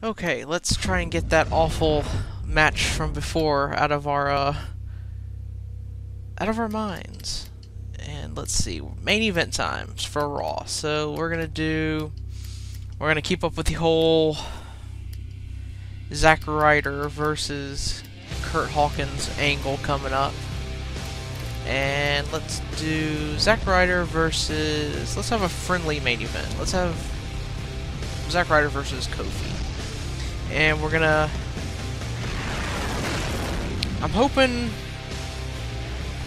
Okay, let's try and get that awful match from before out of our minds. And let's see, main event times for Raw. So we're gonna keep up with the whole Zack Ryder versus Kurt Hawkins angle coming up. And let's do Zack Ryder versus, let's have a friendly main event. Let's have Zack Ryder versus Kofi. And we're gonna, I'm hoping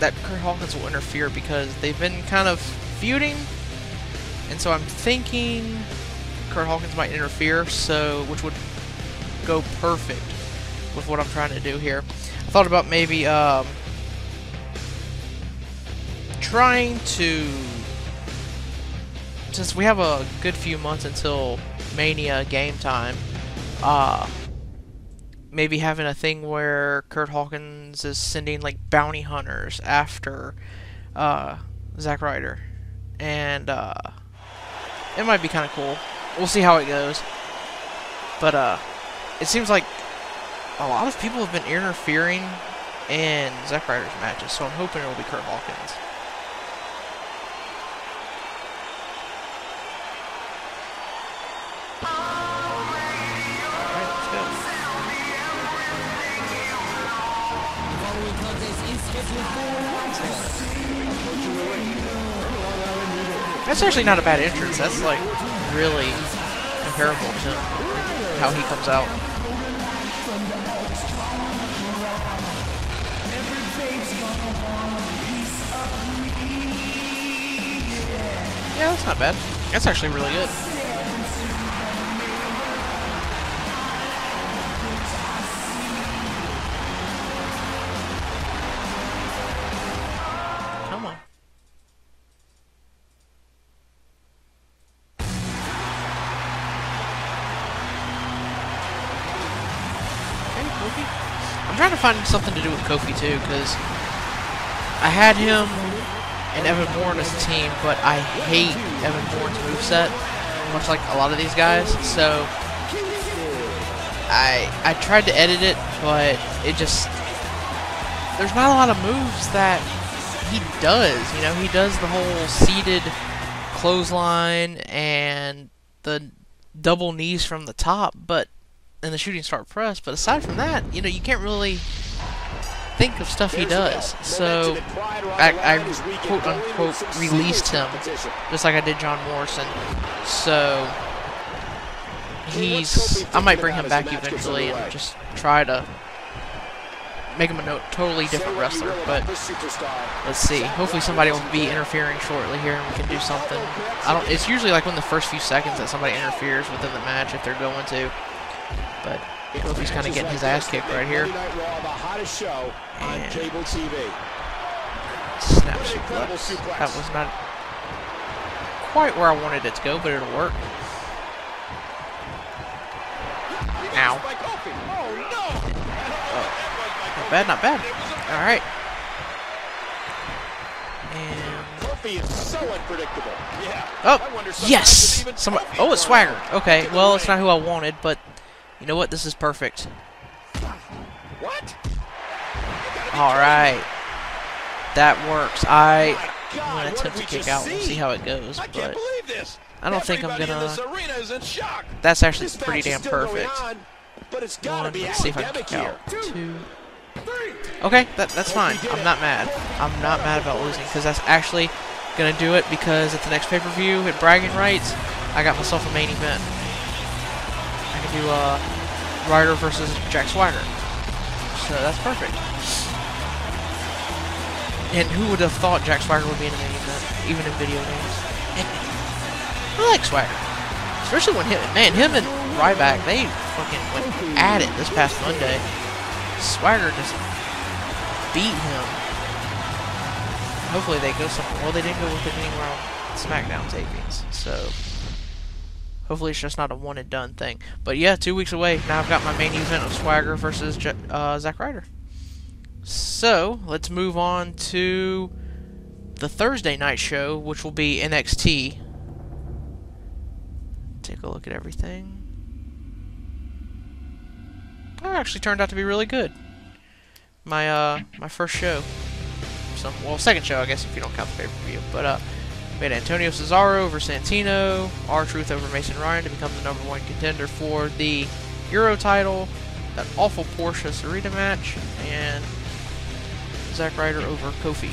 that Kurt Hawkins will interfere because they've been kind of feuding, and so I'm thinking Kurt Hawkins might interfere, so which would go perfect with what I'm trying to do here. I thought about maybe trying to, since we have a good few months until Mania game time, maybe having a thing where Kurt Hawkins is sending like bounty hunters after Zack Ryder, and it might be kind of cool. We'll see how it goes, but it seems like a lot of people have been interfering in Zack Ryder's matches, so I'm hoping it will be Kurt Hawkins. That's actually not a bad entrance. That's like really comparable to how he comes out. Yeah, that's not bad. That's actually really good. Come on. Kofi? I'm trying to find something to do with Kofi too, because I had him and Evan Bourne as a team, but I hate Evan Bourne's moveset, much like a lot of these guys, so I tried to edit it, but it just, there's not a lot of moves that he does. You know, he does the whole seated clothesline and the double knees from the top, but and the shooting star press, but aside from that, you know, you can't really think of stuff he does. So I quote unquote released him, just like I did John Morrison. So I might bring him back eventually and just try to make him a totally different wrestler, but let's see. Hopefully somebody will be interfering shortly here and we can do something. It's usually like in the first few seconds that somebody interferes within the match if they're going to. But Kofi's kind of getting his ass kicked right here. And snap suplex. That was not quite where I wanted it to go, but it'll work. Ow. Oh. Not bad, not bad. Alright. And Kofi is so unpredictable. Yeah. Oh, yes! Oh, it's Swagger. Okay, well, it's not who I wanted, but you know what? This is perfect. What? Alright. That works. I'm going to attempt to kick out. We'll see how it goes, but I don't think I'm going to. That's actually pretty damn perfect. One, let's see if I can kick out. Two. Okay, that's fine. I'm not mad. I'm not mad about losing, because that's actually going to do it, because at the next pay-per-view, at Bragging Rights, I got myself a main event. I can do Ryder versus Jack Swagger. So that's perfect. And who would have thought Jack Swagger would be in a main event, even in video games? I like Swagger. Especially when him and Ryback, they fucking went at it this past Monday. Swagger just beat him. Hopefully they go somewhere. Well, they didn't go with it anywhere on SmackDown tapings, so hopefully it's just not a one and done thing. But yeah, 2 weeks away. Now I've got my main event of Swagger versus Zack Ryder. So let's move on to the Thursday night show, which will be NXT. Take a look at everything. That actually turned out to be really good. My my first show. Well, second show, I guess, if you don't count the pay-per-view. But we had Antonio Cesaro over Santino, R-Truth over Mason Ryan to become the #1 contender for the Euro title. That awful Porsche Sarita match, and Zack Ryder over Kofi.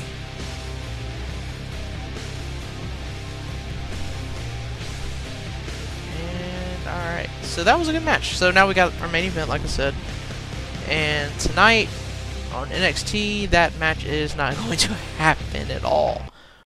And alright, so that was a good match. So now we got our main event, like I said. And tonight on NXT, that match is not going to happen at all.